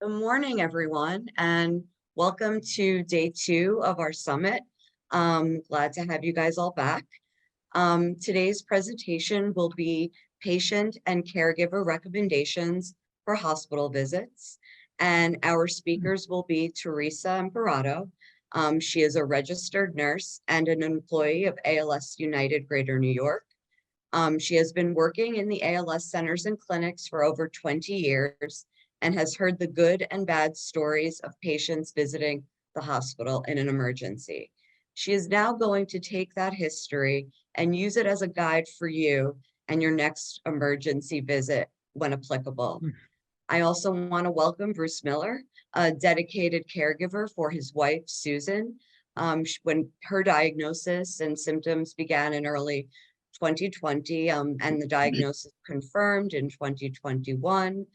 Good morning, everyone, and welcome to day 2 of our summit. Glad to have you guys all back. Today's presentation will be patient and caregiver recommendations for hospital visits. And our speakers will be Teresa Imparato. She is a registered nurse and an employee of ALS United Greater New York. She has been working in the ALS centers and clinics for over 20 years and has heard the good and bad stories of patients visiting the hospital in an emergency. She is now going to take that history and use it as a guide for you and your next emergency visit when applicable. I also want to welcome Bruce Miller, a dedicated caregiver for his wife, Susan. When her diagnosis and symptoms began in early 2020, and the diagnosis confirmed in 2021.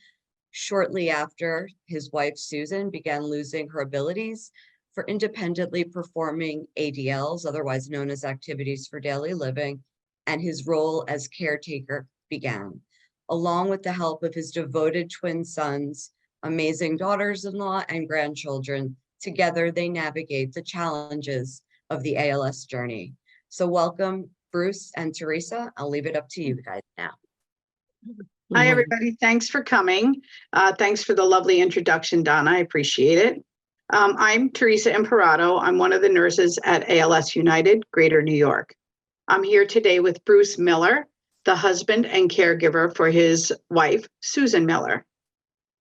Shortly after, his wife, Susan, began losing her abilities for independently performing ADLs, otherwise known as activities for daily living, and his role as caretaker began. Along with the help of his devoted twin sons, amazing daughters-in-law, and grandchildren, together they navigate the challenges of the ALS journey. So welcome, Bruce and Teresa. I'll leave it up to you guys now. Hi, everybody. Thanks for coming. Thanks for the lovely introduction, Donna. I appreciate it. I'm Teresa Imparato. I'm one of the nurses at ALS United, Greater New York. I'm here today with Bruce Miller, the husband and caregiver for his wife, Susan Miller.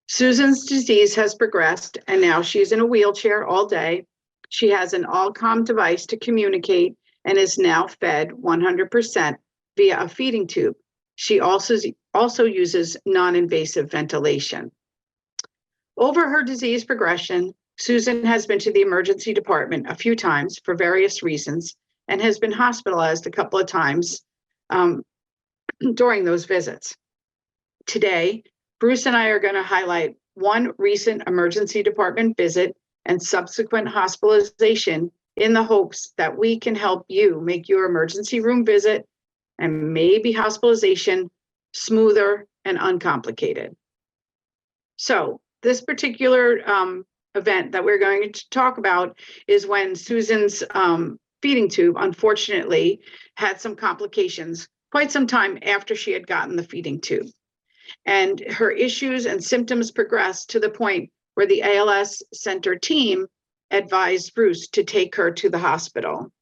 Susan's disease has progressed, and now she's in a wheelchair all day. She has an all-com device to communicate and is now fed 100% via a feeding tube. She also uses non-invasive ventilation. Over her disease progression, Susan has been to the emergency department a few times for various reasons and has been hospitalized a couple of times during those visits. Today, Bruce and I are going to highlight one recent emergency department visit and subsequent hospitalization in the hopes that we can help you make your emergency room visit and maybe hospitalization smoother and uncomplicated. So this particular event that we're going to talk about is when Susan's feeding tube, unfortunately, had some complications quite some time after she had gotten the feeding tube. And her issues and symptoms progressed to the point where the ALS Center team advised Bruce to take her to the hospital.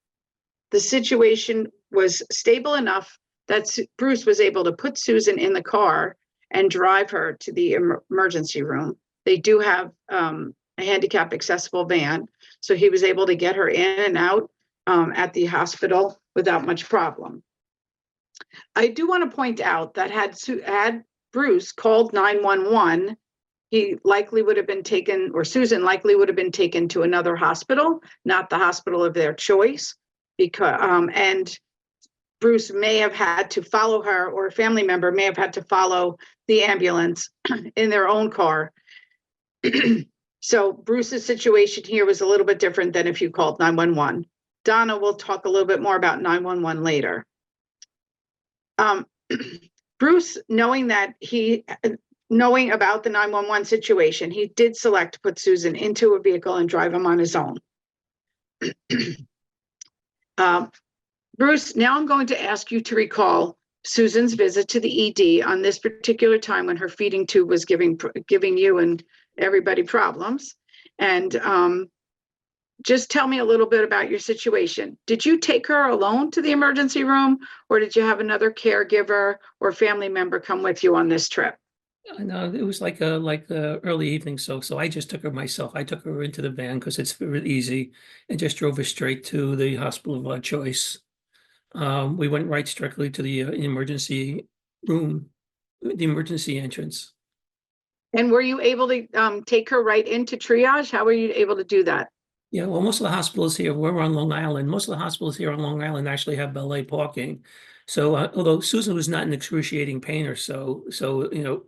The situation was stable enough that Bruce was able to put Susan in the car and drive her to the emergency room. They do have a handicap accessible van, so he was able to get her in and out at the hospital without much problem. I do want to point out that had Bruce called 911, he likely would have been taken, or Susan likely would have been taken to another hospital, not the hospital of their choice, because and Bruce may have had to follow her, or a family member may have had to follow the ambulance in their own car. So Bruce's situation here was a little bit different than if you called 911. Donna will talk a little bit more about 911 later. Bruce, knowing about the 911 situation, he did select to put Susan into a vehicle and drive him on his own. Bruce, now I'm going to ask you to recall Susan's visit to the ED on this particular time when her feeding tube was giving you and everybody problems. And just tell me a little bit about your situation. Did you take her alone to the emergency room, or did you have another caregiver or family member come with you on this trip? No, it was like a early evening, so I just took her myself. I took her into the van because it's very easy, and just drove her straight to the hospital of our choice. We went right strictly to the emergency room, the emergency entrance. And were you able to take her right into triage? How were you able to do that? Yeah, well, most of the hospitals here, we're on Long Island. Most of the hospitals here on Long Island actually have valet parking. So although Susan was not in excruciating pain or so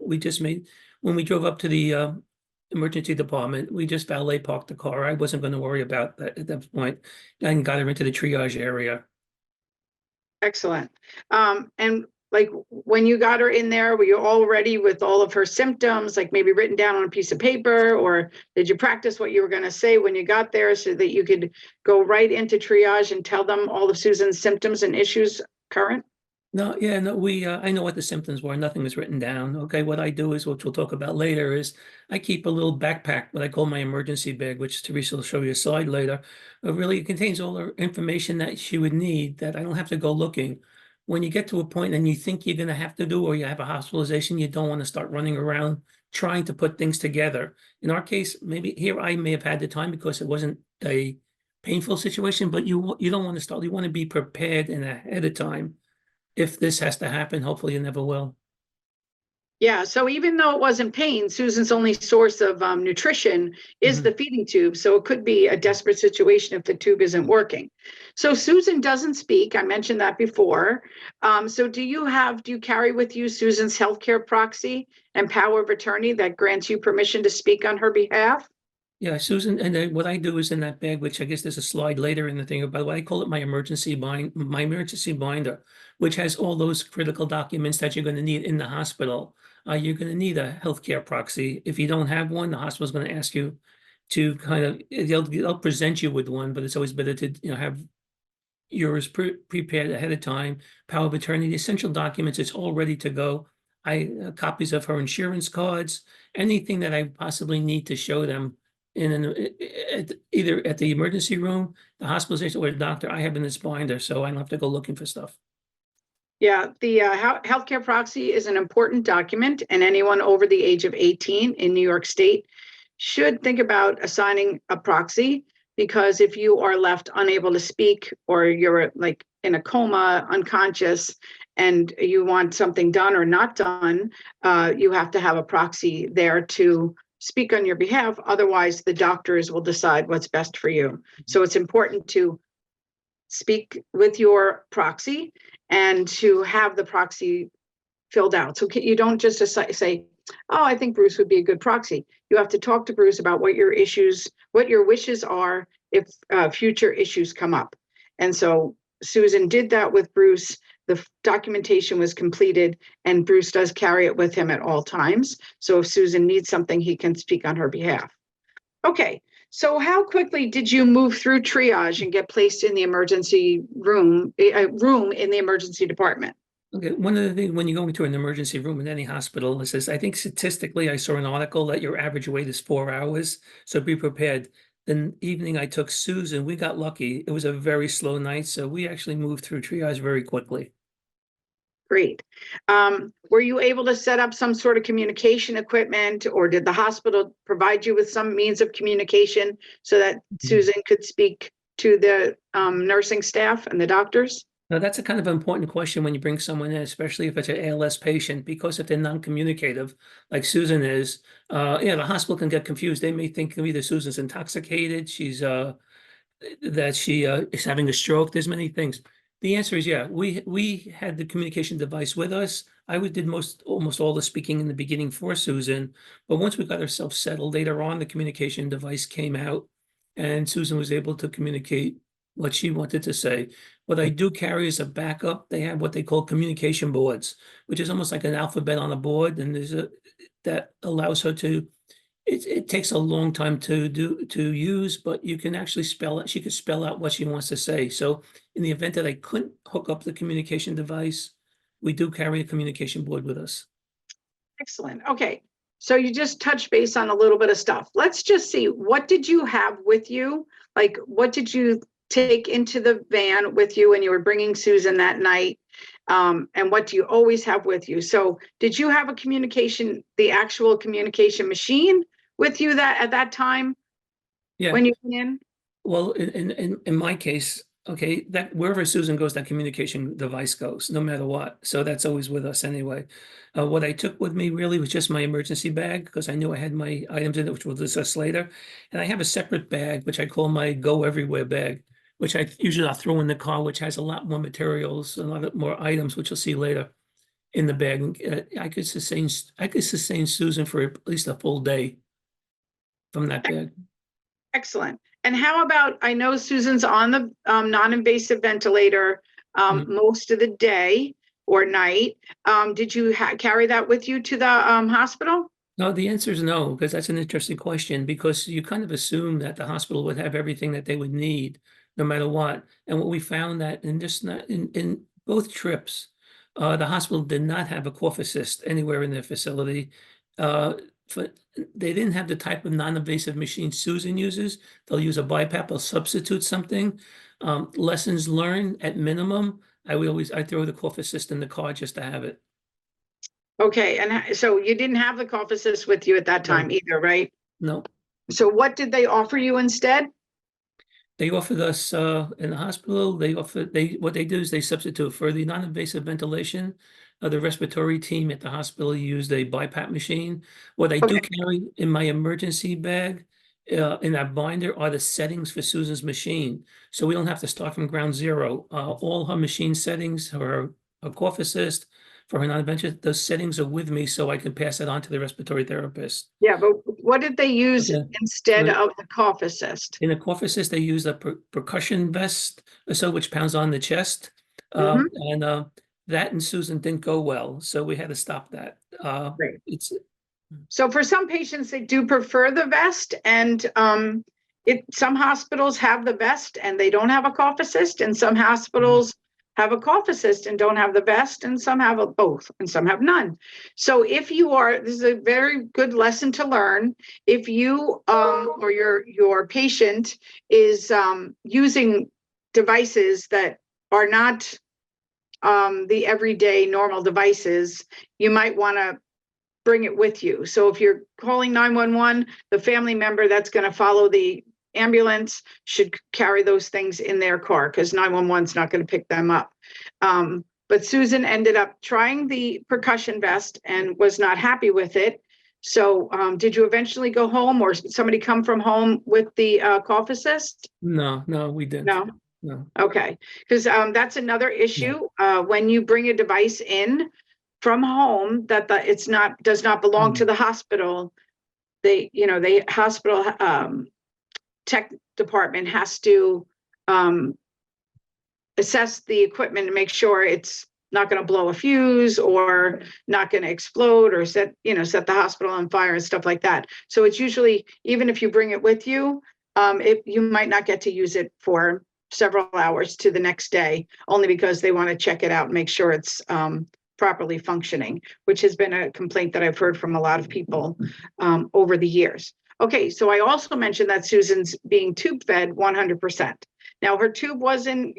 we just when we drove up to the emergency department, we just valet parked the car. I wasn't going to worry about that at that point, and got her into the triage area. Excellent. And like when you got her in there, were you all ready with all of her symptoms, like maybe written down on a piece of paper, or did you practice what you were going to say when you got there so that you could go right into triage and tell them all of Susan's symptoms and issues current? No, yeah, no, I know what the symptoms were. Nothing was written down. Okay, what I do is, which we'll talk about later, is I keep a little backpack, what I call my emergency bag, which Teresa will show you a slide later. It really contains all the information that she would need that I don't have to go looking. When you get to a point and you think you're going to have to do, or you have a hospitalization, you don't want to start running around trying to put things together. In our case, maybe here I may have had the time because it wasn't a painful situation, but you don't want to start. You want to be prepared and ahead of time. If this has to happen, hopefully it never will. Yeah, so even though it wasn't pain, Susan's only source of nutrition is the feeding tube. So it could be a desperate situation if the tube isn't working. So Susan doesn't speak. I mentioned that before. So do you carry with you Susan's healthcare proxy and power of attorney that grants you permission to speak on her behalf? Yeah, Susan, and then what I do is in that bag, which I guess there's a slide later in the thing, by the way, I call it my emergency binder, which has all those critical documents that you're going to need in the hospital. You're going to need a healthcare proxy. If you don't have one, the hospital's going to ask you to they'll present you with one, but it's always better to have yours prepared ahead of time. Power of attorney, the essential documents, it's all ready to go. Copies of her insurance cards, anything that I possibly need to show them either at the emergency room, the hospitalization, or the doctor, I have in this binder, so I don't have to go looking for stuff. Yeah, the healthcare proxy is an important document, and anyone over the age of 18 in New York State should think about assigning a proxy, because if you are left unable to speak, or you're like in a coma, unconscious, and you want something done or not done, you have to have a proxy there to speak on your behalf. Otherwise, the doctors will decide what's best for you. So it's important to speak with your proxy and to have the proxy filled out. So you don't just say, oh, I think Bruce would be a good proxy. You have to talk to Bruce about what your wishes are if future issues come up. And so Susan did that with Bruce. The documentation was completed, and Bruce does carry it with him at all times. So if Susan needs something, he can speak on her behalf. Okay, so how quickly did you move through triage and get placed in the emergency room, a room in the emergency department? Okay, one of the things when you go into an emergency room in any hospital, it says, I think statistically, I saw an article that your average wait is 4 hours. So be prepared. The evening I took Susan, we got lucky. It was a very slow night, so we actually moved through triage very quickly. Great. Were you able to set up some sort of communication equipment, or did the hospital provide you with some means of communication so that Susan could speak to the nursing staff and the doctors? Now, that's a kind of important question when you bring someone in, especially if it's an ALS patient, because if they're non-communicative, like Susan is, the hospital can get confused. They may think either Susan's intoxicated, that she is having a stroke. There's many things. The answer is yeah. We had the communication device with us. I did almost all the speaking in the beginning for Susan, but once we got ourselves settled later on, the communication device came out, and Susan was able to communicate what she wanted to say. What I do carry as a backup, they have what they call communication boards, which is almost like an alphabet on a board, and that allows her to. It takes a long time to use, but you can actually spell it. She could spell out what she wants to say. So in the event that I couldn't hook up the communication device, we do carry a communication board with us. Excellent. Okay. So you just touched base on a little bit of stuff. Let's just see, what did you have with you? Like, what did you take into the van with you when you were bringing Susan that night? And what do you always have with you? So did you have the actual communication machine with you at that time? Yeah. When you went in? Well, in my case, okay, that wherever Susan goes, that communication device goes, no matter what. So that's always with us anyway. What I took with me really was just my emergency bag, because I knew I had my items in it, which we'll discuss later. And I have a separate bag, which I call my go everywhere bag, which I'll throw in the car, which has a lot more materials, a lot more items, which you'll see later in the bag. I could sustain Susan for at least a full day from that bag. Excellent. And how about, I know Susan's on the non-invasive ventilator most of the day. or night. Did you carry that with you to the hospital? No, the answer is no, because that's an interesting question, because you kind of assume that the hospital would have everything that they would need no matter what. And what we found that in both trips, the hospital did not have a cough assist anywhere in their facility. Uh, they didn't have the type of non-invasive machine Susan uses. They'll use a BiPAP, they'll substitute something. Lessons learned at minimum, I throw the cough assist in the car just to have it. Okay, and so you didn't have the cough assist with you at that time either, right? No. So what did they offer you instead? They offered us in the hospital, what they do is they substitute for the non-invasive ventilation. The respiratory team at the hospital used a BiPAP machine. What I do carry in my emergency bag in that binder are the settings for Susan's machine. So we don't have to start from ground zero. All her machine settings, her cough assist, for her non-invasive, those settings are with me so I can pass it on to the respiratory therapist. Yeah, but what did they use instead So of the cough assist? in a cough assist, they use a percussion vest, so which pounds on the chest. Mhm. And that and Susan didn't go well, so we had to stop that. Right. It's So for some patients, they do prefer the vest, and some hospitals have the vest and they don't have a cough assist, and some hospitals have a cough assist and don't have the vest, and some have both, and some have none. So if you are, this is a very good lesson to learn. If you or your patient is using devices that are not the everyday normal devices, you might want to bring it with you. So if you're calling 911, the family member that's going to follow the ambulance should carry those things in their car, because 911 is not going to pick them up. But Susan ended up trying the percussion vest and was not happy with it. So did you eventually go home, or somebody come from home with the cough assist? no, we didn't. No. Okay, because that's another issue. When you bring a device in from home that does not belong to the hospital, the hospital tech department has to assess the equipment and make sure it's not going to blow a fuse or not going to explode or set the hospital on fire and stuff like that. So it's usually, even if you bring it with you, you might not get to use it for several hours to the next day, only because they want to check it out and make sure it's properly functioning, which has been a complaint that I've heard from a lot of people over the years. Okay, so I also mentioned that Susan's being tube fed 100%. Now her tube was in,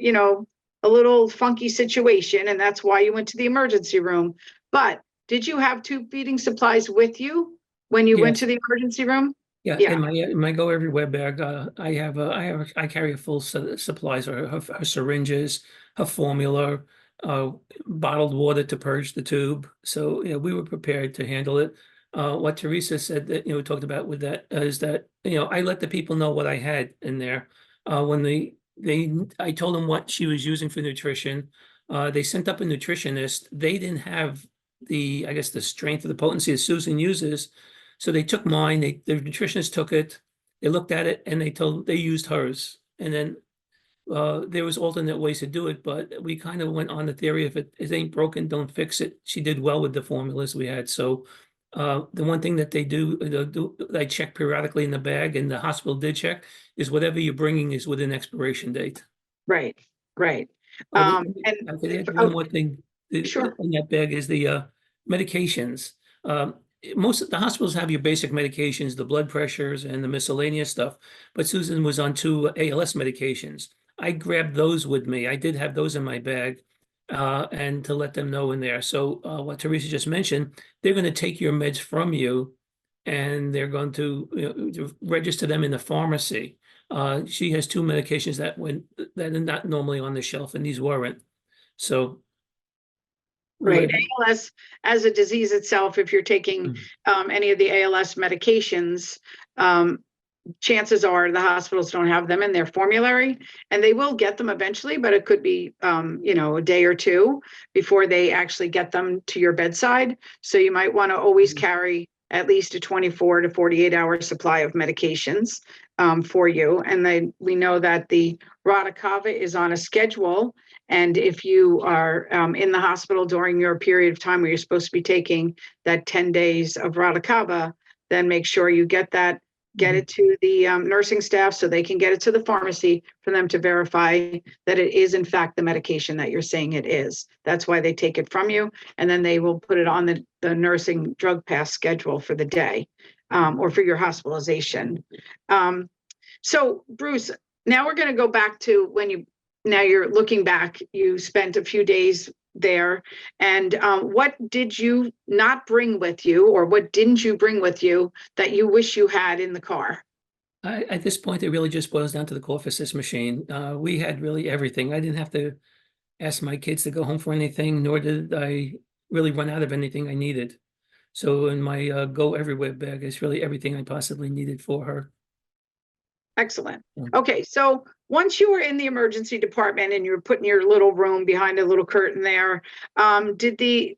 a little funky situation, and that's why you went to the emergency room. But did you have tube feeding supplies with you when you went to the emergency room? Yeah, in my go everywhere bag, I carry a full set of supplies, her syringes, her formula, bottled water to purge the tube. So we were prepared to handle it. What Teresa said that we talked about with that is that I let the people know what I had in there. When I told them what she was using for nutrition. They sent up a nutritionist. They didn't have the strength of the potency that Susan uses. So they took mine, the nutritionist took it, they looked at it, and they used hers. And then there was alternate ways to do it, but we kind of went on the theory, if it ain't broken, don't fix it. She did well with the formulas we had. So the one thing that they I check periodically in the bag, and the hospital did check, is whatever you're bringing is within expiration date. Right. And I could add one more thing. Sure. In that bag is the medications. Most of the hospitals have your basic medications, the blood pressures and the miscellaneous stuff, but Susan was on 2 ALS medications. I grabbed those with me. I did have those in my bag, and to let them know in there. So what Teresa just mentioned, they're going to take your meds from you, and they're going to register them in the pharmacy. She has 2 medications that are not normally on the shelf, and these weren't. So. Right. ALS as a disease itself, if you're taking any of the ALS medications, chances are the hospitals don't have them in their formulary, and they will get them eventually, but it could be, a day or 2 before they actually get them to your bedside. So you might want to always carry at least a 24 to 48 hour supply of medications for you. And we know that the Radicava is on a schedule, And if you are in the hospital during your period of time where you're supposed to be taking that 10 days of Radicava, then make sure you get that, get it to the nursing staff so they can get it to the pharmacy for them to verify that it is in fact the medication that you're saying it is. That's why they take it from you, and then they will put it on the nursing drug pass schedule for the day or for your hospitalization. So Bruce, now we're going to go back to when now you're looking back, you spent a few days there, and what did you not bring with you, or what didn't you bring with you that you wish you had in the car? At this point, it really just boils down to the cough assist machine. We had really everything. I didn't have to ask my kids to go home for anything, nor did I really run out of anything I needed. So in my go everywhere bag is really everything I possibly needed for her. Excellent. Okay, so once you were in the emergency department and you were put in your little room behind a little curtain there, did the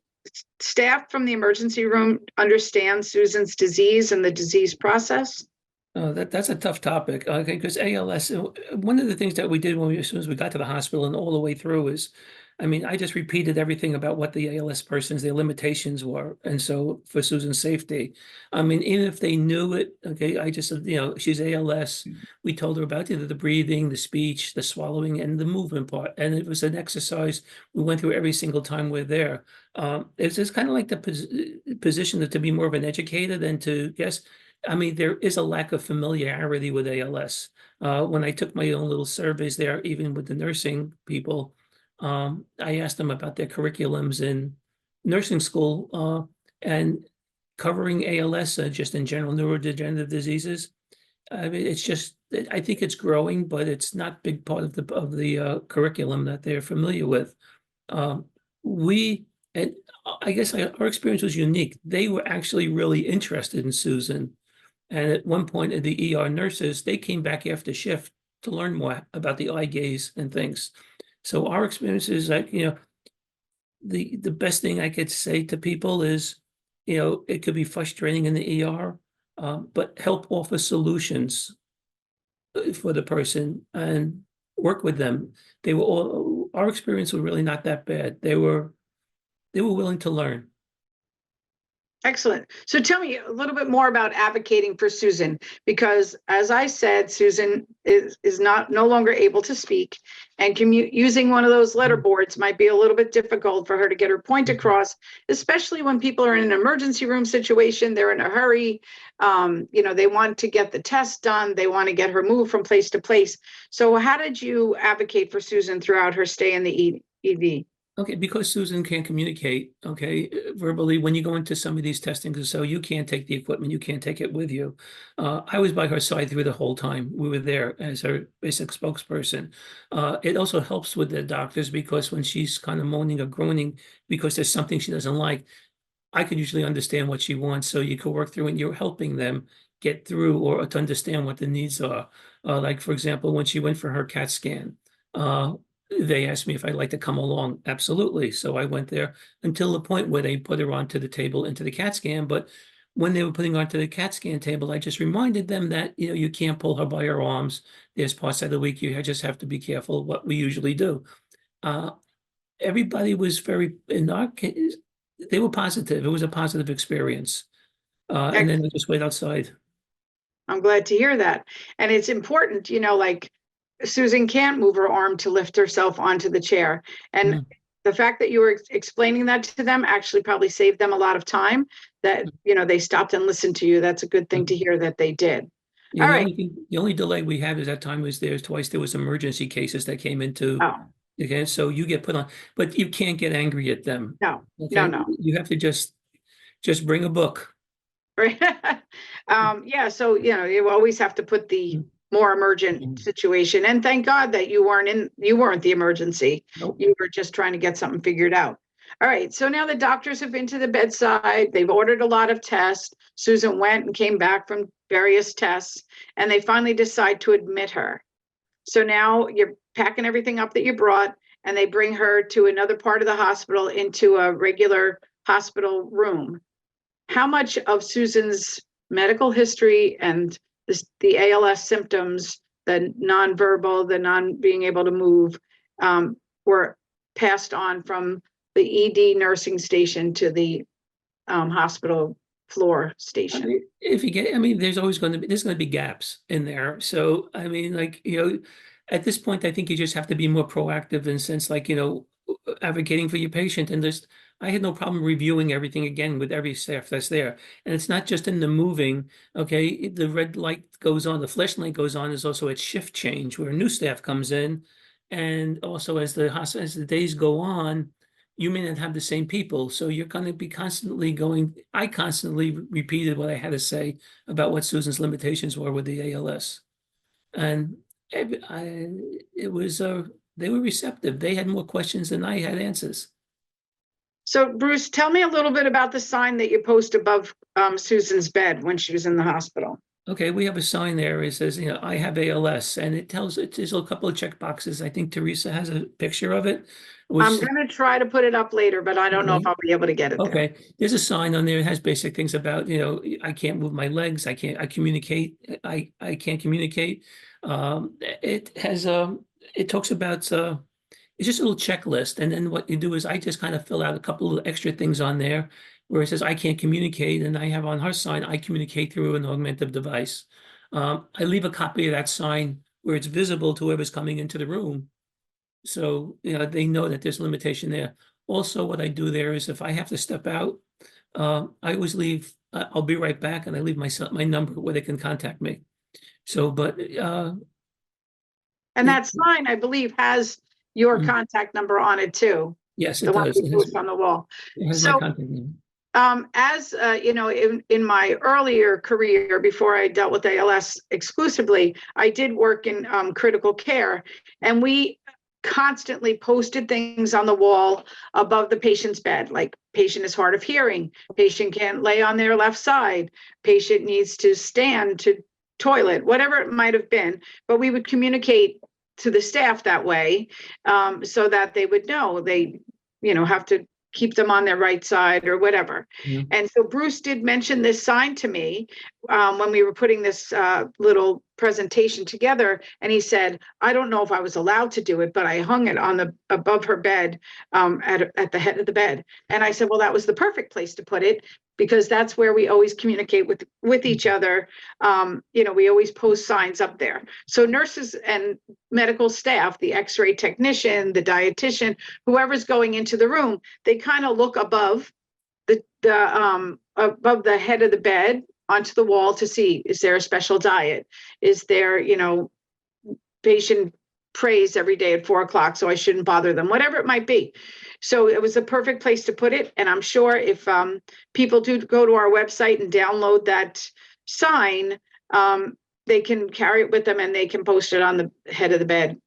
staff from the emergency room understand Susan's disease and the disease process? That's a tough topic, okay, because ALS, one of the things that we did as soon as we got to the hospital and all the way through is, I mean, I just repeated everything about what the ALS persons, their limitations were. And so for Susan's safety, I mean, even if they knew it, okay, I just said, she's ALS. We told her about the breathing, the speech, the swallowing, and the movement part. And it was an exercise we went through every single time we're there. It's just kind of like the position to be more of an educator than to guess. I mean, there is a lack of familiarity with ALS. When I took my own little surveys there, even with the nursing people, I asked them about their curriculums in nursing school and covering ALS, just in general neurodegenerative diseases. I mean, it's just, I think it's growing, but it's not a big part of the curriculum that they're familiar with. And I guess our experience was unique. They were actually really interested in Susan. And at one point, the ER nurses, they came back after shift to learn more about the eye gaze and things. So our experience is that, the best thing I could say to people is, it could be frustrating in the ER, but help offer solutions for the person and work with them. Our experience was really not that bad. They were willing to learn. Excellent. So tell me a little bit more about advocating for Susan, because as I said, Susan is no longer able to speak, and using one of those letter boards might be a little bit difficult for her to get her point across, especially when people are in an emergency room situation, they're in a hurry. They want to get the test done. They want to get her moved from place to place. So how did you advocate for Susan throughout her stay in the ED? Okay, because Susan can't communicate, okay, verbally, when you go into some of these testings, so you can't take the equipment, you can't take it with you. I was by her side through the whole time. We were there as her basic spokesperson. It also helps with the doctors because when she's kind of moaning or groaning because there's something she doesn't like, I could usually understand what she wants, so you could work through and you're helping them get through or to understand what the needs are. Like, for example, when she went for her CAT scan, they asked me if I'd like to come along. Absolutely. So I went there until the point where they put her onto the table into the CAT scan. But when they were putting her onto the CAT scan table, I just reminded them that, you can't pull her by her arms. There's parts of the week you just have to be careful what we usually do. Everybody was in our case, they were positive. It was a positive experience. And then we just wait outside. I'm glad to hear that. And it's important, like Susan can't move her arm to lift herself onto the chair. And the fact that you were explaining that to them actually probably saved them a lot of time, that, they stopped and listened to you. That's a good thing to hear that they did. Yeah, All right. The only delay we had is that time was twice there was emergency cases that came into. Oh. Okay, so you get put on, but you can't get angry at them. No, okay? no. You have to just bring a book. Right. Yeah. So, you always have to put the more emergent situation. And thank God that you weren't the emergency. Nope. You were just trying to get something figured out. All right. So now the doctors have been to the bedside. They've ordered a lot of tests. Susan went and came back from various tests, and they finally decide to admit her. So now you're packing everything up that you brought, and they bring her to another part of the hospital into a regular hospital room. How much of Susan's medical history and the ALS symptoms, the nonverbal, the non being able to move, were passed on from the ED nursing station to the hospital floor I station. mean, if you get, I mean, there's going to be gaps in there. So, I mean, like, at this point, I think you just have to be more proactive in the sense, like, advocating for your patient. And I had no problem reviewing everything again with every staff that's there. And it's not just in the moving, okay, the red light goes on, the flashing light goes on, is also at shift change where new staff comes in. And also as the days go on, you may not have the same people. So you're going to be I constantly repeated what I had to say about what Susan's limitations were with the ALS. And it was, they were receptive. They had more questions than I had answers. So Bruce, tell me a little bit about the sign that you post above Susan's bed when she was in the hospital. Okay, we have a sign there. It says, I have ALS, and there's a couple of check boxes. I think Teresa has a picture of it. I'm going to try to put it up later, but I don't know if I'll be able to get it there. Okay, there's a sign on there. It has basic things about, I can't move my legs. I can't communicate. I can't communicate. It has, it talks about, it's just a little checklist. And then what you do is I just kind of fill out a couple of extra things on there where it says, I can't communicate. And I have on her sign, I communicate through an augmentative device. I leave a copy of that sign where it's visible to whoever's coming into the room. So, they know that there's a limitation there. Also, what I do there is if I have to step out, I always leave, I'll be right back, and I leave my number where they can contact me. So, but. And that sign, I believe, has your contact number on it too. Yes, it the one does. you post on the wall. It has my contact number. As in my earlier career, before I dealt with ALS exclusively, I did work in critical care, and we constantly posted things on the wall above the patient's bed, like patient is hard of hearing, patient can't lay on their left side, patient needs to stand to toilet, whatever it might have been. But we would communicate to the staff that way, so that they would know they, have to keep them on their right side or whatever. Mhm. And so Bruce did mention this sign to me when we were putting this little presentation together. And he said, I don't know if I was allowed to do it, but I hung it on above her bed at the head of the bed. And I said, well, that was the perfect place to put it, because that's where we always communicate with each other. We always post signs up there. So nurses and medical staff, the x-ray technician, the dietitian, whoever's going into the room, they kind of look above above the head of the bed onto the wall to see, is there a special diet? Is there, patient prays every day at 4 o'clock, so I shouldn't bother them, whatever it might be. So it was the perfect place to put it. And I'm sure if people do go to our website and download that sign, they can carry it with them and they can post it on the head of the bed,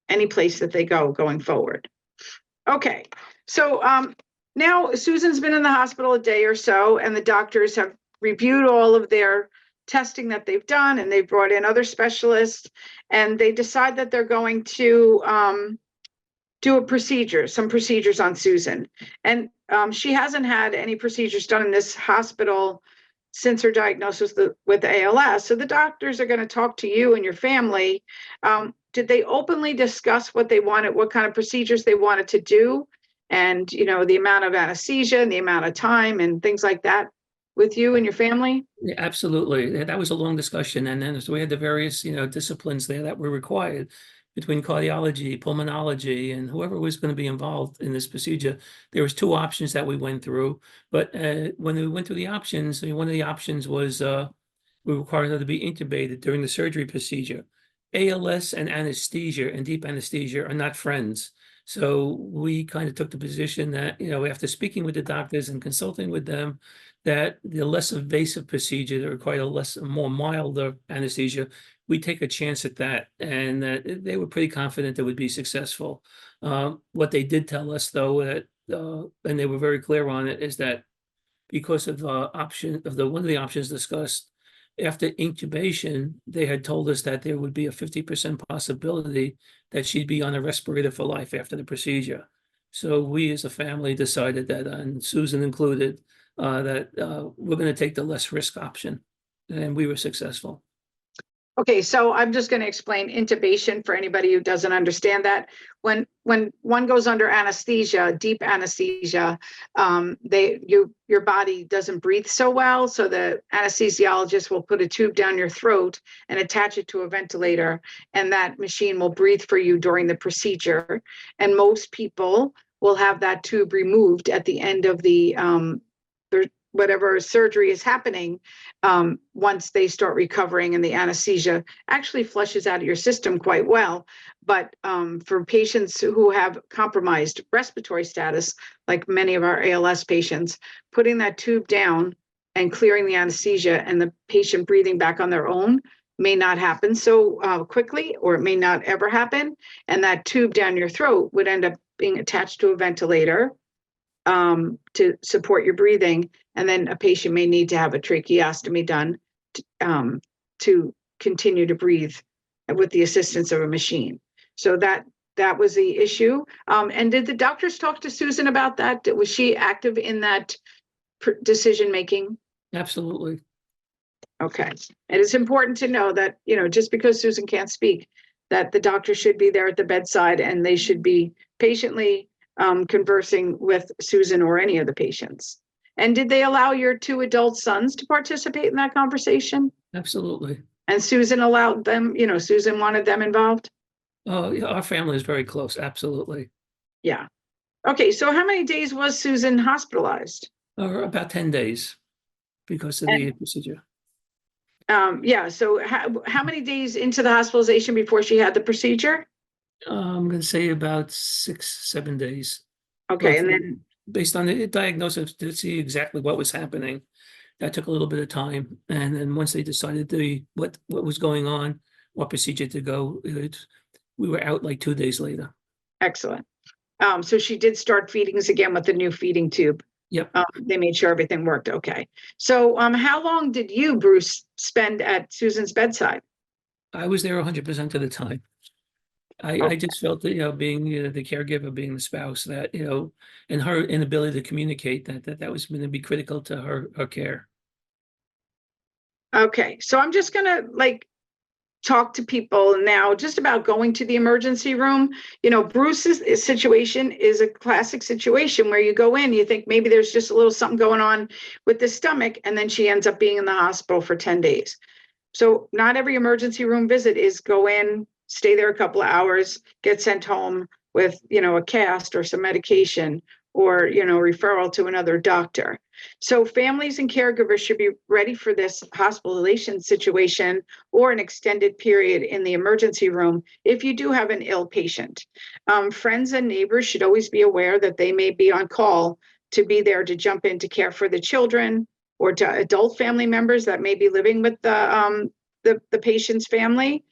any place that they go going forward. Okay, so now Susan's been in the hospital a day or so, and the doctors have reviewed all of their testing that they've done, and they've brought in other specialists, and they decide that they're going to do some procedures on Susan. And she hasn't had any procedures done in this hospital since her diagnosis with ALS. So the doctors are going to talk to you and your family. Did they openly discuss what they wanted, what kind of procedures they wanted to do? And, the amount of anesthesia and the amount of time and things like that with you and your family? Yeah, absolutely. That was a long discussion. And then so we had the various, disciplines there that were required between cardiology, pulmonology, and whoever was going to be involved in this procedure. There was 2 options that we went through. But when we went through the options, one of the options was we required her to be intubated during the surgery procedure. ALS and anesthesia and deep anesthesia are not friends. So we kind of took the position that, after speaking with the doctors and consulting with them, that the less invasive procedure that required a more milder anesthesia, we take a chance at that. And they were pretty confident it would be successful. What they did tell us, though, that and they were very clear on it, is that because of one of the options discussed, after intubation, they had told us that there would be a 50% possibility that she'd be on a respirator for life after the procedure. So we as a family decided that, and Susan included, that we're going to take the less risk option, and we were successful. Okay, so I'm just going to explain intubation for anybody who doesn't understand that. When when one goes under anesthesia, deep anesthesia, your body doesn't breathe so well. So the anesthesiologist will put a tube down your throat and attach it to a ventilator, and that machine will breathe for you during the procedure. And most people will have that tube removed at the end of the whatever surgery is happening, once they start recovering and the anesthesia actually flushes out of your system quite well. But for patients who have compromised respiratory status, like many of our ALS patients, putting that tube down and clearing the anesthesia and the patient breathing back on their own may not happen so quickly, or it may not ever happen. And that tube down your throat would end up being attached to a ventilator to support your breathing. And then a patient may need to have a tracheostomy done to continue to breathe with the assistance of a machine. So that was the issue. And did the doctors talk to Susan about that? Was she active in that decision making? Absolutely. Okay. And it's important to know that, just because Susan can't speak, that the doctor should be there at the bedside, and they should be patiently conversing with Susan or any of the patients. And did they allow your 2 adult sons to participate in that conversation? Absolutely. And Susan allowed them, Susan wanted them involved? Oh, yeah, our family is very close. Absolutely. Yeah. Okay. So how many days was Susan hospitalized? About 10 days because of the procedure. Yeah. So how many days into the hospitalization before she had the procedure? I'm going to say about 6-7 days. Okay. But And then based on the diagnosis to see exactly what was happening, that took a little bit of time. And then once they decided what was going on, what procedure to go, we were out like 2 days later. excellent. So she did start feedings again with the new feeding tube. Yep. They made sure everything worked okay. So how long did you, Bruce, spend at Susan's bedside? I was there 100% of the time. I just felt that, being the caregiver, being the spouse, that, and her inability to communicate, that was going to be critical to her care. Okay, so I'm just gonna talk to people now just about going to the emergency room. Bruce's situation is a classic situation where you go in, you think maybe there's just a little something going on with the stomach, and then she ends up being in the hospital for 10 days. So not every emergency room visit is go in, stay there a couple of hours, get sent home with, a cast or some medication, or, referral to another doctor. So families and caregivers should be ready for this hospitalization situation or an extended period in the emergency room if you do have an ill patient. Friends and neighbors should always be aware that they may be on call to be there to jump in to care for the children, or to adult family members that may be living with the patient's family.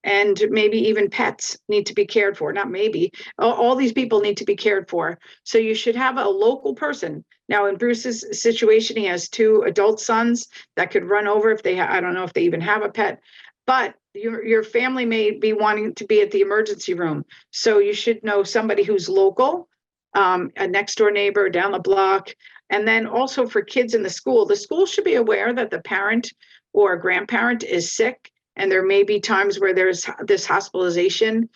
And maybe even pets need to be cared for. Not maybe, all these people need to be cared for. So you should have a local person. Now in Bruce's situation, he has 2 adult sons that could run over if I don't know if they even have a pet, but your family may be wanting to be at the emergency room. So you should know somebody who's local, a next door neighbor down the block. And then also for kids in the school should be aware that the parent or grandparent is sick, and there may be times where there's this hospitalization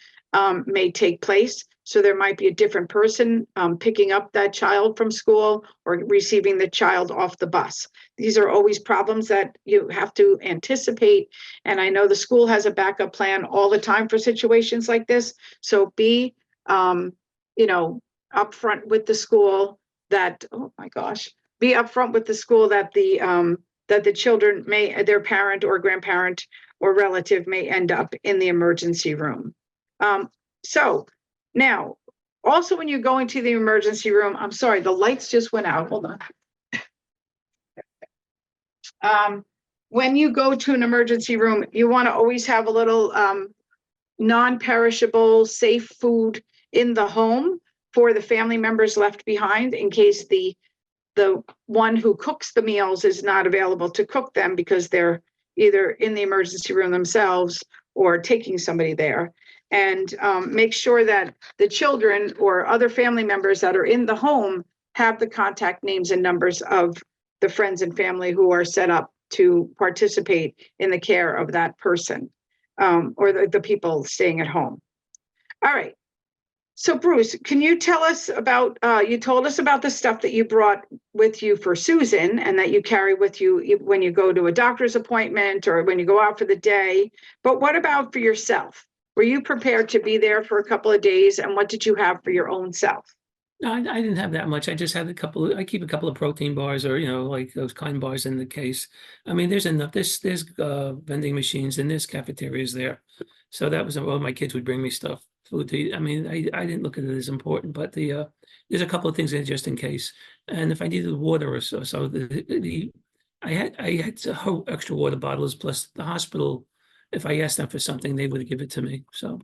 may take place. So there might be a different person picking up that child from school or receiving the child off the bus. These are always problems that you have to anticipate. And I know the school has a backup plan all the time for situations like this. So be, upfront with the school that, oh my gosh, be upfront with the school that the children their parent or grandparent or relative may end up in the emergency room. So now, also when you're going to the emergency room, I'm sorry, the lights just went out. Hold on. When you go to an emergency room, you want to always have a little non-perishable, safe food in the home for the family members left behind, in case the one who cooks the meals is not available to cook them because they're either in the emergency room themselves or taking somebody there. And make sure that the children or other family members that are in the home have the contact names and numbers of the friends and family who are set up to participate in the care of that person, or the people staying at home. All right. So Bruce, can you tell us about, you told us about the stuff that you brought with you for Susan and that you carry with you when you go to a doctor's appointment or when you go out for the day, but what about for yourself? Were you prepared to be there for a couple of days, and what did you have for your own self? No, I didn't have that much. I just had I keep a couple of protein bars or, like those kind bars in the case. I mean, there's enough, there's vending machines and there's cafeterias there. So that was, well, my kids would bring me stuff, food to eat. I mean, I didn't look at it as important, but there's a couple of things in just in case. And if I needed water or so I had a whole extra water bottles plus the hospital. If I asked them for something, they would give it to me. So.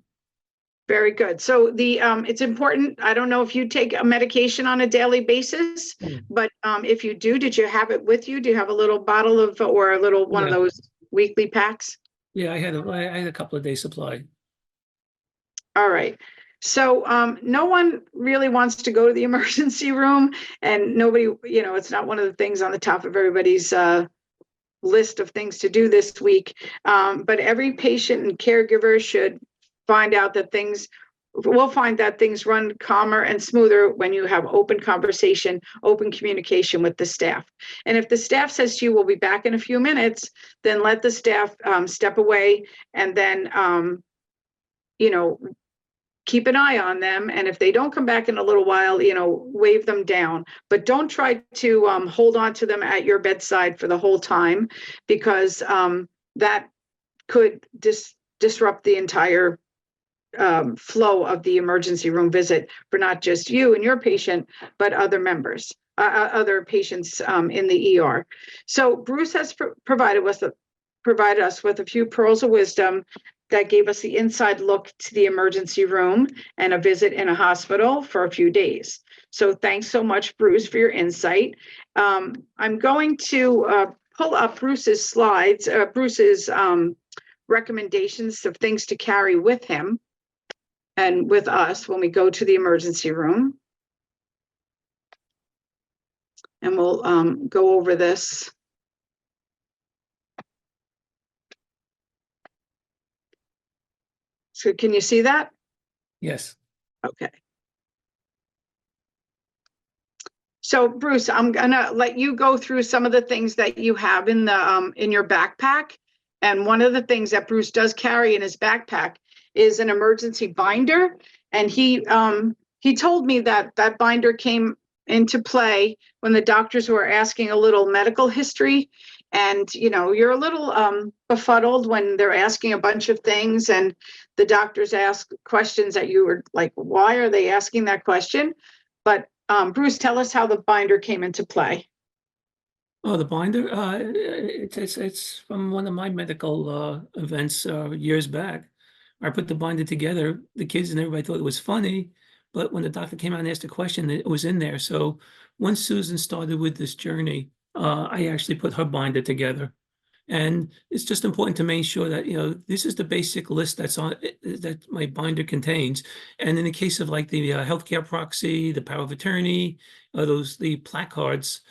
Very good. So it's important. I don't know if you take a medication on a daily basis, but if you do, did you have it with you? Do you have a little bottle of, or a little one of those weekly packs? Yeah, I had a couple of days supply. All right. So no one really wants to go to the emergency room, and nobody, it's not one of the things on the top of everybody's list of things to do this week. But every patient and caregiver should find that things run calmer and smoother when you have open conversation, open communication with the staff. And if the staff says to you, we'll be back in a few minutes, then let the staff step away and then, keep an eye on them. And if they don't come back in a little while, wave them down, but don't try to hold on to them at your bedside for the whole time, because that could disrupt the entire flow of the emergency room visit for not just you and your patient, but other members, other patients in the ER. So Bruce has provided us with a few pearls of wisdom that gave us the inside look to the emergency room and a visit in a hospital for a few days. So thanks so much, Bruce, for your insight. I'm going to pull up Bruce's slides, Bruce's recommendations of things to carry with him and with us when we go to the emergency room. And we'll go over this. So can you see that? Yes. Okay. So Bruce, I'm gonna let you go through some of the things that you have in your backpack. And one of the things that Bruce does carry in his backpack is an emergency binder. And he told me that that binder came into play when the doctors were asking a little medical history. And, you're a little befuddled when they're asking a bunch of things and the doctors ask questions that you were like, why are they asking that question? But Bruce, tell us how the binder came into play. Oh, the binder? It's from one of my medical events years back. I put the binder together. The kids and everybody thought it was funny, but when the doctor came out and asked a question, it was in there. So once Susan started with this journey, I actually put her binder together. And it's just important to make sure that, this is the basic list that my binder contains. And in the case of like the healthcare proxy, the power of attorney, the placards,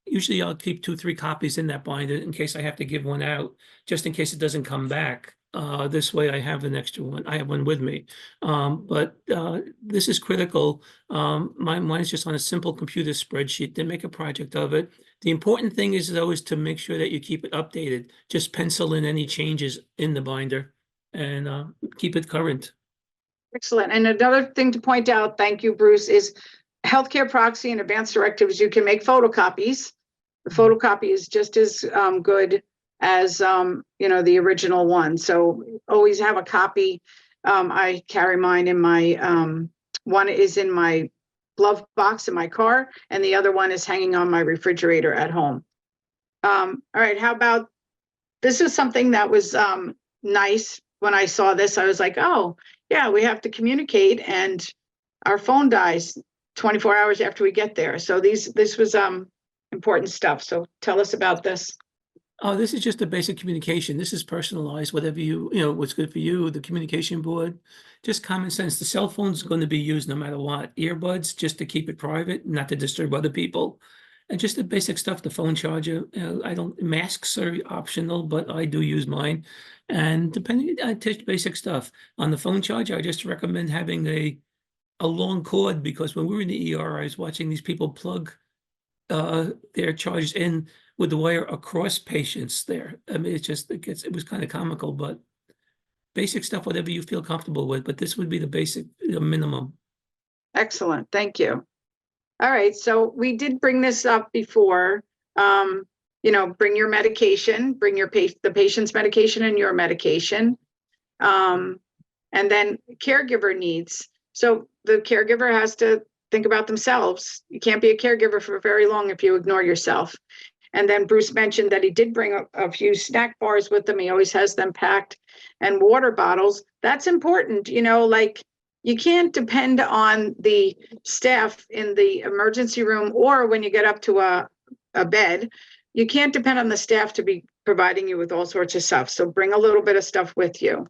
usually I'll keep 2-3 copies in that binder in case I have to give one out, just in case it doesn't come back. This way I have an extra one. I have one with me. But this is critical. Mine is just on a simple computer spreadsheet. Didn't make a project of it. The important thing is always to make sure that you keep it updated. Just pencil in any changes in the binder and keep it current. Excellent. And another thing to point out, thank you, Bruce, is healthcare proxy and advanced directives. You can make photocopies. The photocopy is just as good as the original one. So always have a copy. I carry mine in my one is in my glove box in my car, and the other one is hanging on my refrigerator at home. All right, how about this? Is something that was nice. When I saw this, I was like, oh yeah, we have to communicate, and our phone dies 24 hours after we get there. So this was important stuff. So tell us about this. Oh, this is just a basic communication. This is personalized, whatever what's good for you, the communication board, just common sense. The cell phone's going to be used no matter what. Earbuds, just to keep it private, not to disturb other people. And just the basic stuff, the phone charger. Masks are optional, but I do use mine. And depending, I take basic stuff. On the phone charger, I just recommend having a a long cord, because when we were in the ER, I was watching these people plug their charges in with the wire across patients there. I mean, it was kind of comical, but basic stuff, whatever you feel comfortable with, but this would be the basic, minimum. Excellent. Thank you. All right. So we did bring this up before. Bring your medication, bring the patient's medication and your medication. And then caregiver needs. So the caregiver has to think about themselves. You can't be a caregiver for very long if you ignore yourself. And then Bruce mentioned that he did bring a few snack bars with him. He always has them packed, and water bottles. That's important. Like, you can't depend on the staff in the emergency room, or when you get up to a bed, you can't depend on the staff to be providing you with all sorts of stuff. So bring a little bit of stuff with you.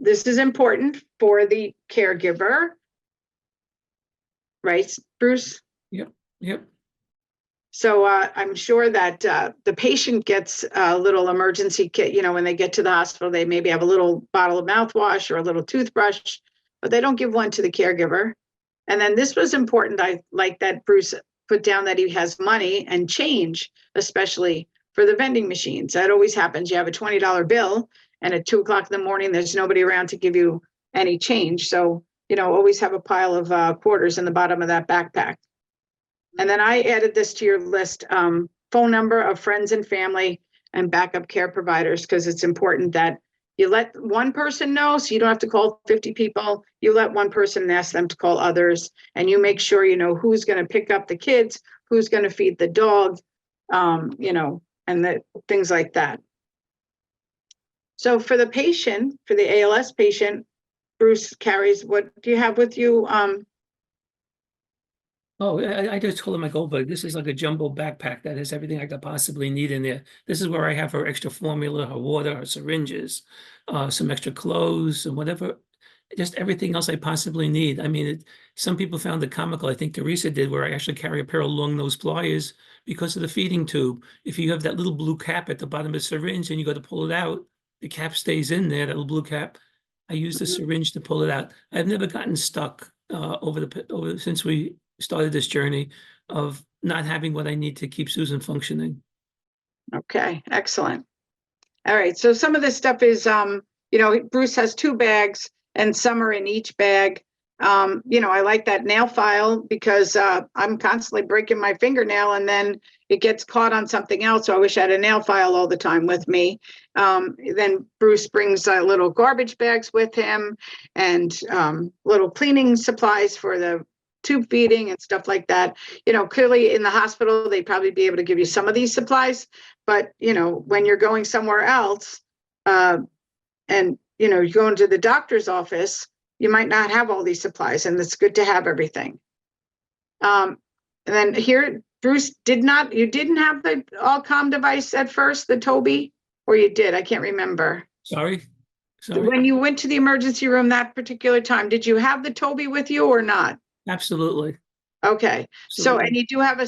This is important for the caregiver. Right, Bruce? Yep. So I'm sure that the patient gets a little emergency kit. When they get to the hospital, they maybe have a little bottle of mouthwash or a little toothbrush, but they don't give one to the caregiver. And then this was important. I like that Bruce put down that he has money and change, especially for the vending machines. That always happens. You have a $20 bill, and at 2 o'clock in the morning, there's nobody around to give you any change. So, always have a pile of quarters in the bottom of that backpack. And then I added this to your list, phone number of friends and family and backup care providers, because it's important that you let one person know, so you don't have to call 50 people. You let one person and ask them to call others, and you make sure you know who's going to pick up the kids, who's going to feed the dog, and things like that. So for the patient, for the ALS patient, Bruce carries, what do you have with you? I just told him, I go, but this is like a jumbo backpack that has everything I could possibly need in there. This is where I have her extra formula, her water, her syringes, some extra clothes, and whatever, just everything else I possibly need. I mean, some people found it comical. I think Teresa did, where I actually carry a pair of long nose pliers because of the feeding tube. If you have that little blue cap at the bottom of the syringe and you go to pull it out, the cap stays in there, that little blue cap. I use the syringe to pull it out. I've never gotten stuck since we started this journey of not having what I need to keep Susan functioning. Okay, excellent. All right, so some of this stuff is, Bruce has 2 bags and some are in each bag. I like that nail file because I'm constantly breaking my fingernail and then it gets caught on something else. So I wish I had a nail file all the time with me. Then Bruce brings little garbage bags with him and little cleaning supplies for the tube feeding and stuff like that. Clearly in the hospital, they'd probably be able to give you some of these supplies, but when you're going somewhere else and you're going to the doctor's office, you might not have all these supplies, and it's good to have everything. And then here, Bruce, you didn't have the all-com device at first, the Toby, or you did? I can't remember. Sorry. When you went to the emergency room that particular time, did you have the Toby with you or not? Absolutely. Okay. Absolutely. So, and you do have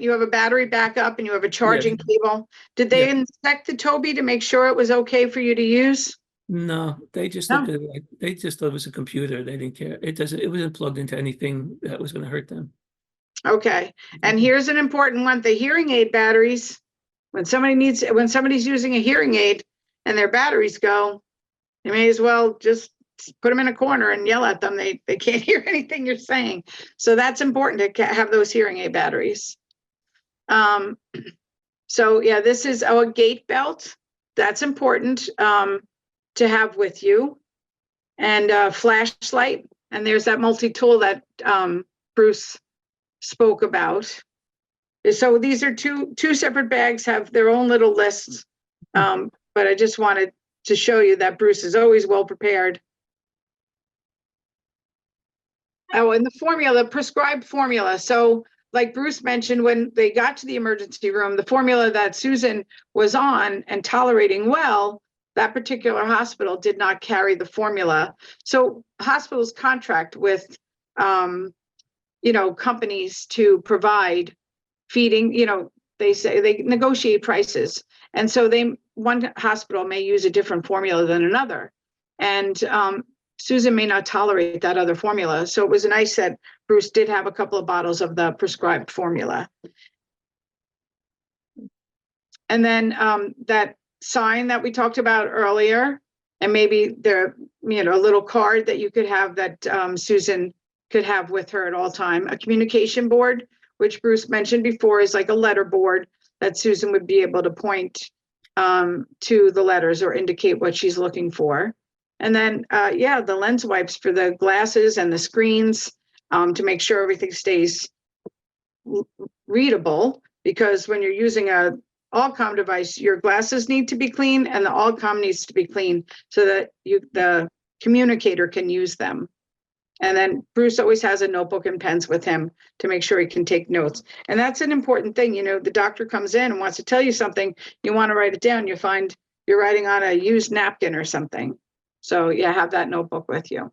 you have a battery backup and you have a charging cable. Did they inspect the Toby to make sure it was okay for you to use? No, they just looked at it they just thought it was a computer. They didn't care. It wasn't plugged into anything that was going to hurt them. Okay. And here's an important one, the hearing aid batteries. When somebody's using a hearing aid and their batteries go, you may as well just put them in a corner and yell at them. They can't hear anything you're saying. So that's important to have those hearing aid batteries. So yeah, this is a gait belt. That's important to have with you. And a flashlight. And there's that multi-tool that Bruce spoke about. So these are two separate bags, have their own little lists. But I just wanted to show you that Bruce is always well prepared. Oh, and the formula, prescribed formula. So like Bruce mentioned, when they got to the emergency room, the formula that Susan was on and tolerating well, that particular hospital did not carry the formula. So hospitals contract with, companies to provide feeding, they say they negotiate prices. And so one hospital may use a different formula than another. And Susan may not tolerate that other formula. So it was nice that Bruce did have a couple of bottles of the prescribed formula. And then that sign that we talked about earlier, and maybe there, a little card that you could have that Susan could have with her at all time. A communication board, which Bruce mentioned before, is like a letter board that Susan would be able to point to the letters or indicate what she's looking for. And then, the lens wipes for the glasses and the screens to make sure everything stays readable, because when you're using a Allcom device, your glasses need to be clean and the Allcom needs to be clean so that the communicator can use them. And then Bruce always has a notebook and pens with him to make sure he can take notes. And that's an important thing. The doctor comes in and wants to tell you something, you want to write it down, you find you're writing on a used napkin or something. So have that notebook with you.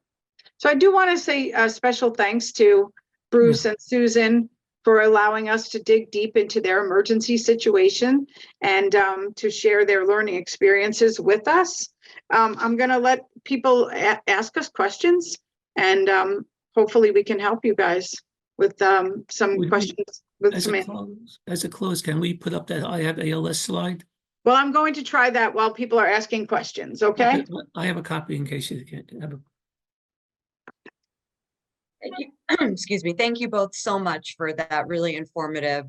So I do want to say a special thanks to Bruce and Susan for allowing us to dig deep into their emergency situation and to share their learning experiences with us. I'm going to let people ask us questions, and hopefully we can help you guys with some questions. As a close, can we put up that I have ALS slide? Well, I'm going to try that while people are asking questions, okay? I have a copy in case you can't have a... Excuse me. Thank you both so much for that really informative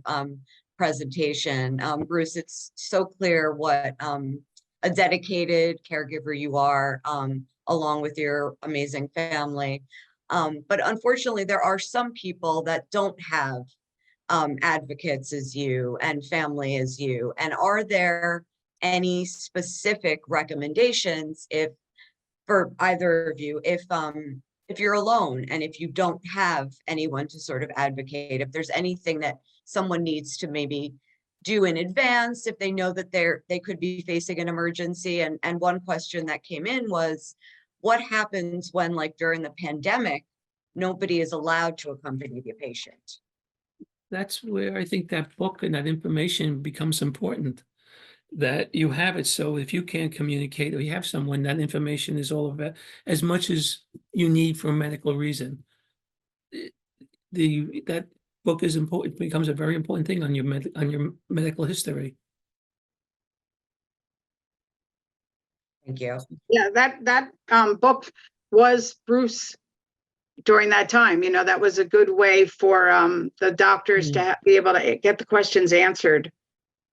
presentation. Bruce, it's so clear what a dedicated caregiver you are, along with your amazing family. But unfortunately, there are some people that don't have advocates as you and family as you. And are there any specific recommendations for either of you, if you're alone and if you don't have anyone to sort of advocate, if there's anything that someone needs to maybe do in advance, if they know that they could be facing an emergency? And one question that came in was, what happens when, like during the pandemic, nobody is allowed to accompany the patient? That's where I think that book and that information becomes important, that you have it. So if you can't communicate or you have someone, that information is all of it, as much as you need for a medical reason. That book is important, it becomes a very important thing on your medical history. Thank you. Yeah, that book was Bruce during that time. That was a good way for the doctors to be able to get the questions answered.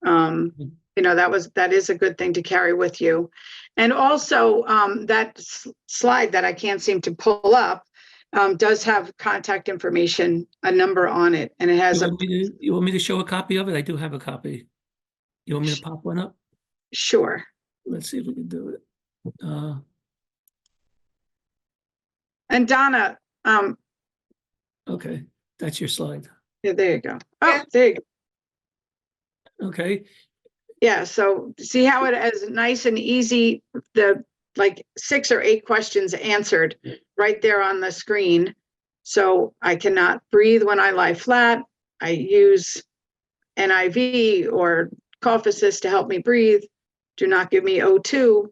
That is a good thing to carry with you. And also that slide that I can't seem to pull up does have contact information, a number on it, and it has you want me to show a copy of it? I do have a copy. You want me to pop one up? Sure. Let's see if we can do it. And Donna, okay, that's your slide. yeah, there you go. Oh, there you go. Okay. Yeah, so see how it is nice and easy, the like 6 or 8 questions answered right there on the screen. So I cannot breathe when I lie flat. I use NIV or cough assist to help me breathe. Do not give me O2,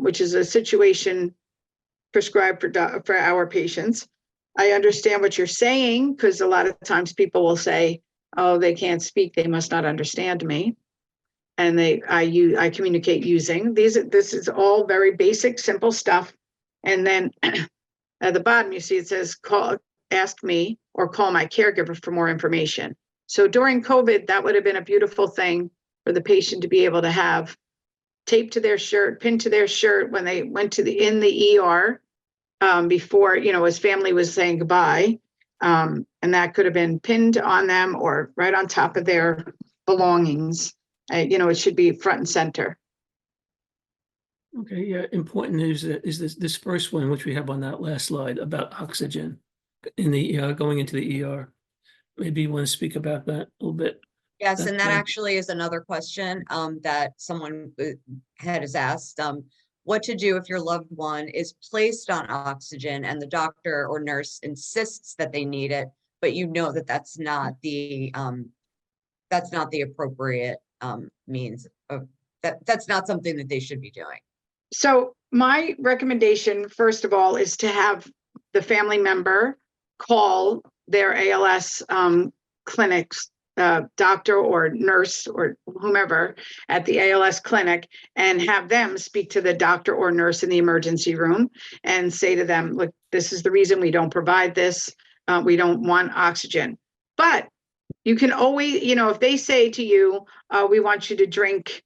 which is a situation prescribed for our patients. I understand what you're saying, because a lot of times people will say, oh, they can't speak, they must not understand me. And I communicate using these. This is all very basic, simple stuff. And then at the bottom, you see it says, ask me or call my caregiver for more information. So during COVID, that would have been a beautiful thing for the patient to be able to have taped to their shirt, pinned to their shirt when they went in the ER before, his family was saying goodbye. And that could have been pinned on them or right on top of their belongings. It should be front and center. Okay, yeah, important news is this first one, which we have on that last slide, about oxygen in the going into the ER. Maybe you want to speak about that a little bit. Yes, and that actually is another question that someone has asked. What to do if your loved one is placed on oxygen and the doctor or nurse insists that they need it, but that's not the appropriate means of that's not something that they should be doing. So my recommendation, first of all, is to have the family member call their ALS clinics, doctor or nurse or whomever at the ALS clinic, and have them speak to the doctor or nurse in the emergency room and say to them, look, this is the reason we don't provide this. We don't want oxygen. But you can always, you know, if they say to you, we want you to drink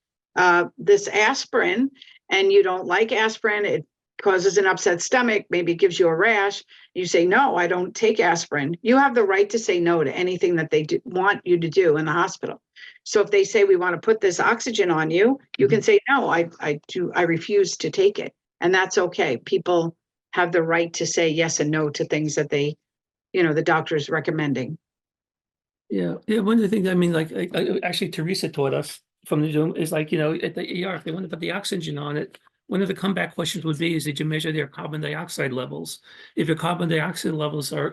this aspirin, and you don't like aspirin, it causes an upset stomach, maybe it gives you a rash, you say, no, I don't take aspirin. You have the right to say no to anything that they want you to do in the hospital. So if they say, we want to put this oxygen on you, you can say, no, I refuse to take it. And that's okay. People have the right to say yes and no to things that they, you know, the doctor is recommending. Yeah, one of the things, I mean, like, actually Teresa taught us from the Zoom is like, you know, at the ER, if they want to put the oxygen on it, one of the comeback questions would be, is did you measure their carbon dioxide levels? If your carbon dioxide levels are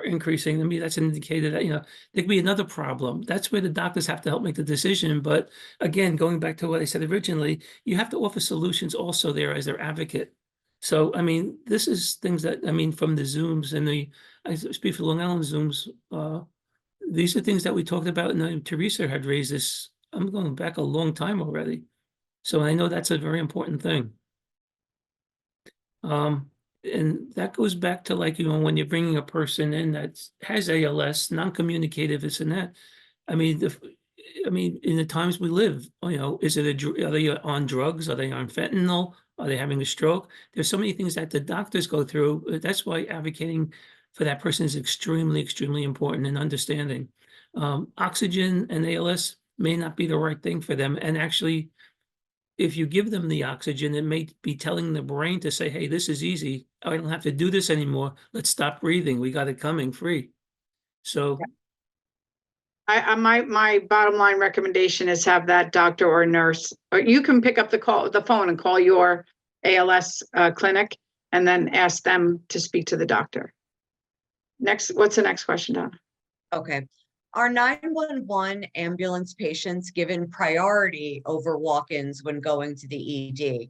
increasing, to me, that's an indicator that, you know, there could be another problem. That's where the doctors have to help make the decision. But again, going back to what I said originally, you have to offer solutions also there as their advocate. So, I mean, this is things that, I mean, from the Zooms and I speak for Long Island Zooms, these are things that we talked about, and Teresa had raised this. I'm going back a long time already. So I know that's a very important thing. And that goes back to, like, you know, when you're bringing a person in that has ALS, non-communicative, this and that. I mean, in the times we live, you know, are they on drugs? Are they on fentanyl? Are they having a stroke? There's so many things that the doctors go through. That's why advocating for that person is extremely, extremely important in understanding. Oxygen and ALS may not be the right thing for them. And actually, if you give them the oxygen, it may be telling the brain to say, hey, this is easy. I don't have to do this anymore. Let's stop breathing. We got it coming free. So my bottom line recommendation is have that doctor or nurse, or you can pick up the phone and call your ALS clinic and then ask them to speak to the doctor. Next, what's the next question, Donna? Okay. Are 911 ambulance patients given priority over walk-ins when going to the ED?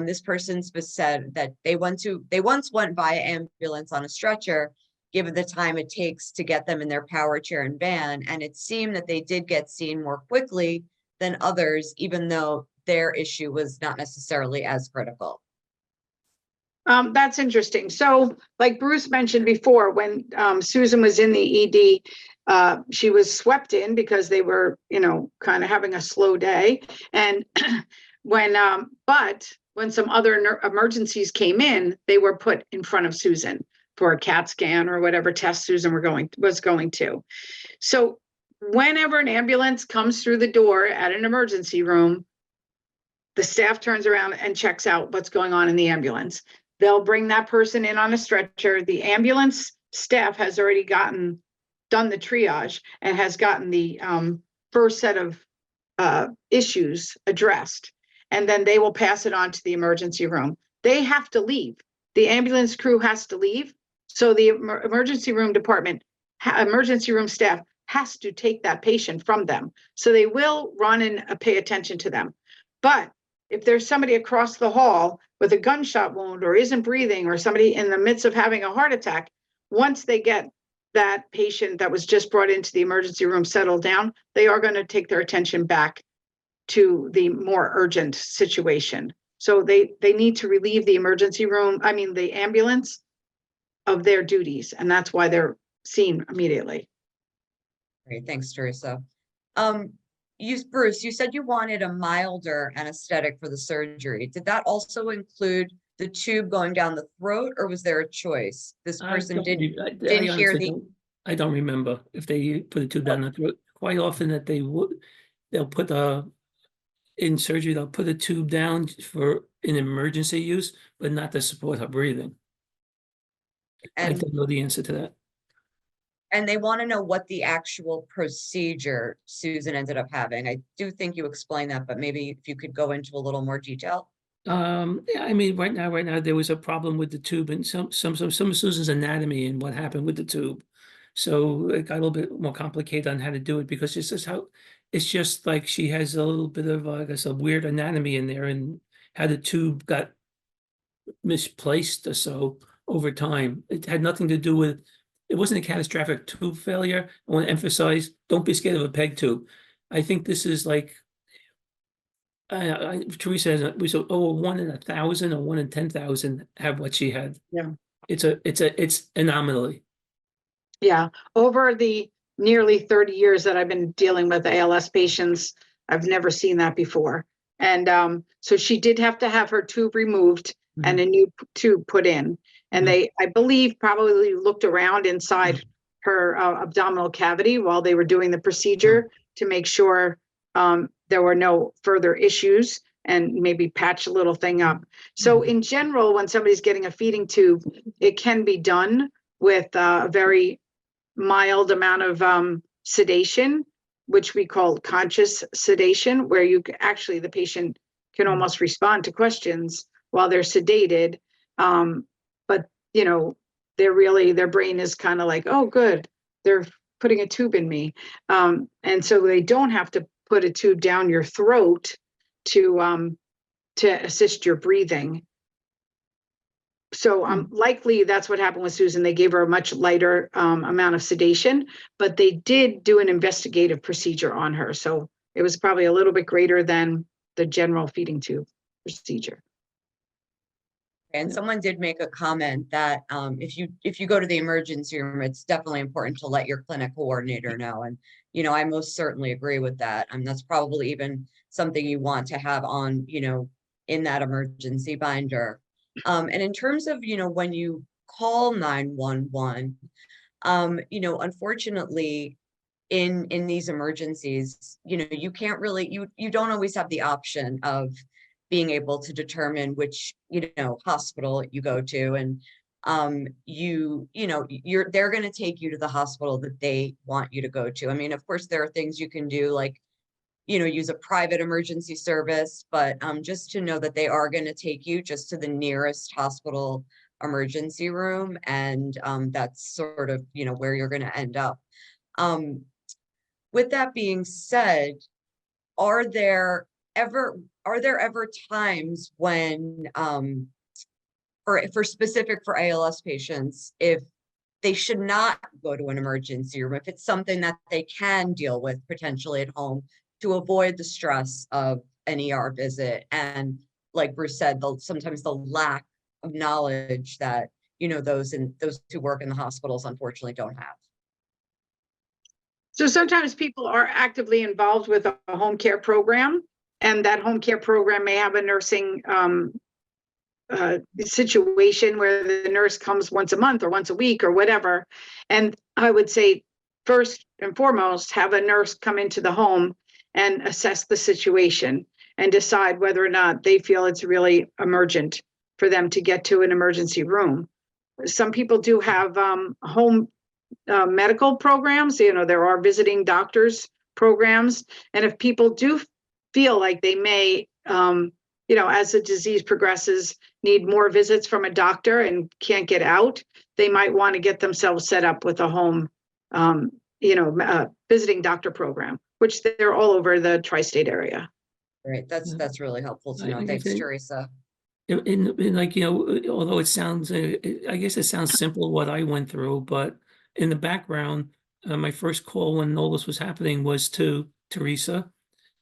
This person said that they once went by ambulance on a stretcher, given the time it takes to get them in their power chair and van, and it seemed that they did get seen more quickly than others, even though their issue was not necessarily as critical. That's interesting. So, like Bruce mentioned before, when Susan was in the ED, she was swept in because they were, you know, kind of having a slow day. And but when some other emergencies came in, they were put in front of Susan for a CAT scan or whatever test Susan was going to. So whenever an ambulance comes through the door at an emergency room, the staff turns around and checks out what's going on in the ambulance. They'll bring that person in on a stretcher. The ambulance staff has already done the triage and has gotten the first set of issues addressed. And then they will pass it on to the emergency room. They have to leave. The ambulance crew has to leave. So the emergency room department, emergency room staff has to take that patient from them. So they will run and pay attention to them. But if there's somebody across the hall with a gunshot wound or isn't breathing, or somebody in the midst of having a heart attack, once they get that patient that was just brought into the emergency room settled down, they are going to take their attention back to the more urgent situation. So they need to relieve the the ambulance of their duties. And that's why they're seen immediately. Great, thanks, Teresa. Bruce, you said you wanted a milder anesthetic for the surgery. Did that also include the tube going down the throat, or was there a choice? This person didn't hear the. I don't remember if they put a tube down the throat. Quite often that they'll put in surgery, they'll put a tube down for an emergency use, but not to support her breathing. I don't know the answer to that. And they want to know what the actual procedure Susan ended up having. I do think you explained that, but maybe if you could go into a little more detail. Yeah, I mean, right now there was a problem with the tube and some of Susan's anatomy and what happened with the tube. So it got a little bit more complicated on how to do it, because it's just like she has a little bit of, I guess, a weird anatomy in there, and how the tube got misplaced or so over time. It had nothing to do with, it wasn't a catastrophic tube failure. I want to emphasize, don't be scared of a peg tube. I think this is like, Teresa has, we said, oh, 1 in 1,000 or 1 in 10,000 have what she had. Yeah. It's anomaly. Yeah, over the nearly 30 years that I've been dealing with ALS patients, I've never seen that before. And so she did have to have her tube removed and a new tube put in. And they, I believe, probably looked around inside her abdominal cavity while they were doing the procedure to make sure there were no further issues and maybe patch a little thing up. So in general, when somebody's getting a feeding tube, it can be done with a very mild amount of sedation, which we call conscious sedation, where you actually, the patient can almost respond to questions while they're sedated. But, you know, they're really, their brain is kind of like, oh, good, they're putting a tube in me. And so they don't have to put a tube down your throat to assist your breathing. So likely that's what happened with Susan. They gave her a much lighter amount of sedation, but they did do an investigative procedure on her. So it was probably a little bit greater than the general feeding tube procedure. And someone did make a comment that if you go to the emergency room, it's definitely important to let your clinic coordinator know. And, you know, I most certainly agree with that. And that's probably even something you want to have on, you know, in that emergency binder. And in terms of, you know, when you call 911, you know, unfortunately, in these emergencies, you know, you can't really, you don't always have the option of being able to determine which, you know, hospital you go to. And you know, they're going to take you to the hospital that they want you to go to. I mean, of course, there are things you can do, like, you know, use a private emergency service, but just to know that they are going to take you just to the nearest hospital emergency room. And that's sort of, you know, where you're going to end up. With that being said, are there ever times when for ALS patients, if they should not go to an emergency room, if it's something that they can deal with potentially at home to avoid the stress of an ER visit? And like Bruce said, sometimes the lack of knowledge that, you know, those who work in the hospitals unfortunately don't have. So sometimes people are actively involved with a home care program, and that home care program may have a nursing situation where the nurse comes once a month or once a week or whatever. And I would say, first and foremost, have a nurse come into the home and assess the situation and decide whether or not they feel it's really emergent for them to get to an emergency room. Some people do have home medical programs. You know, there are visiting doctors programs. And if people do feel like they may, you know, as the disease progresses, need more visits from a doctor and can't get out, they might want to get themselves set up with a home, you know, visiting doctor program, which they're all over the tri-state area. Right. That's really helpful to know. Thanks, Teresa. In like, you know, although it sounds, I guess it sounds simple what I went through, but in the background, my first call when all this was happening was to Teresa,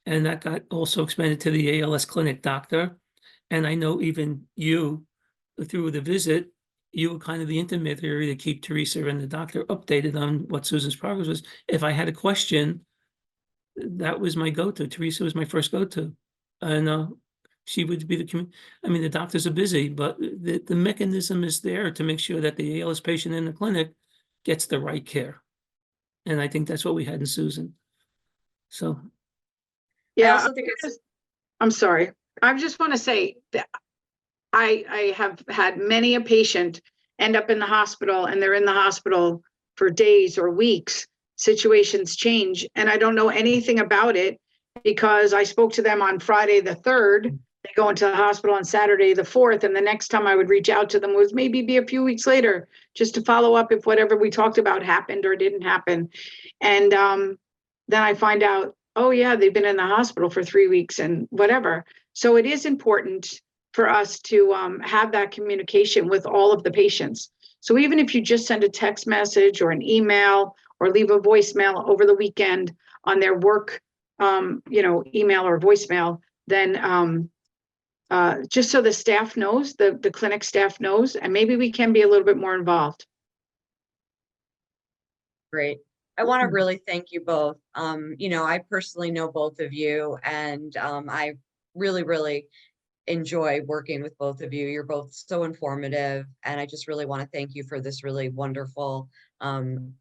and that got also expanded to the ALS clinic doctor. And I know even you, through the visit, you were kind of the intermediary to keep Teresa and the doctor updated on what Susan's progress was. If I had a question, that was my go-to. Teresa was my first go-to. And she would be the doctors are busy, but the mechanism is there to make sure that the ALS patient in the clinic gets the right care. And I think that's what we had in Susan. So. Yeah, I also think I'm sorry. I just want to say that I have had many a patient end up in the hospital, and they're in the hospital for days or weeks. Situations change, and I don't know anything about it because I spoke to them on Friday the 3rd. They go into the hospital on Saturday the 4th, and the next time I would reach out to them was maybe be a few weeks later, just to follow up if whatever we talked about happened or didn't happen. And then I find out, oh yeah, they've been in the hospital for 3 weeks and whatever. So it is important for us to have that communication with all of the patients. So even if you just send a text message or an email or leave a voicemail over the weekend on their work, email or voicemail, then just so the staff knows, the clinic staff knows, and maybe we can be a little bit more involved. Great. I want to really thank you both. I personally know both of you, and I really, really enjoy working with both of you. You're both so informative, and I just really want to thank you for this really wonderful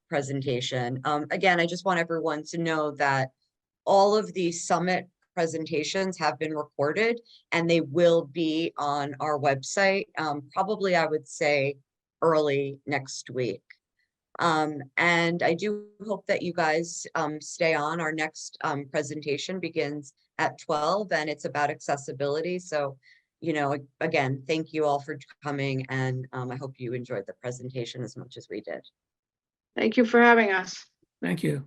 presentation. Again, I just want everyone to know that all of the summit presentations have been recorded, and they will be on our website, probably I would say early next week. And I do hope that you guys stay on. Our next presentation begins at 12, and it's about accessibility. So, again, thank you all for coming, and I hope you enjoyed the presentation as much as we did. Thank you for having us. Thank you.